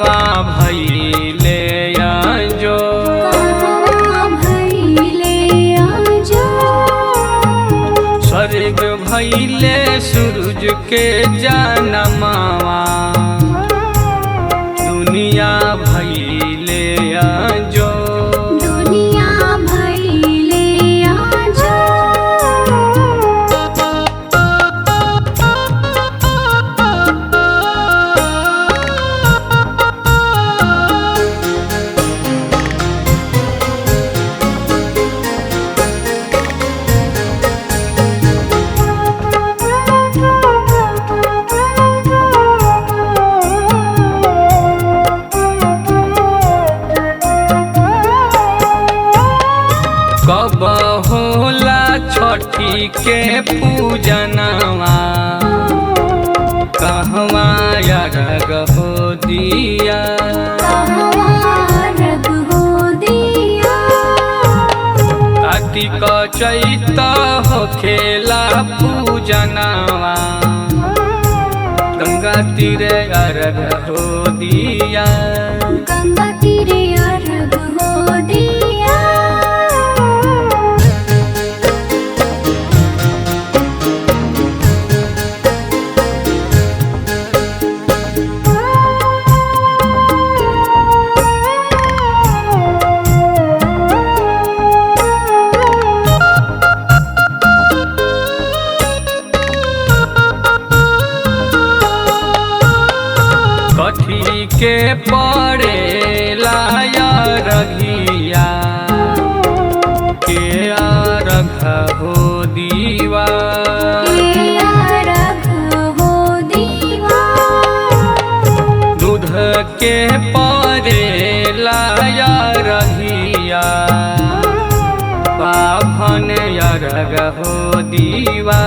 कहवा भइले जो स्वर्ग भइले सूरज के जनमवा दुनिया भइले जो कब होला छठी के पूजनवा कहवा अर्घ हो दिया कार्तिक चैत हो खेला पूजनवा गंगा तीरे अर्घ हो दिया कथी के पड़ेला रघिया के अर्घ हो दीवा दूध के पड़ेला रघिया पाभन अर्घ हो दीवा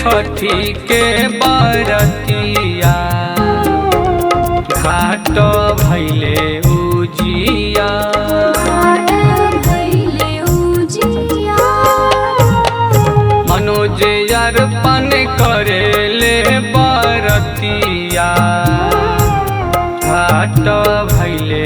छठी के बरतिया घाट भइले उजिया मनोज अर्पण करेले बरतिया घाट भइले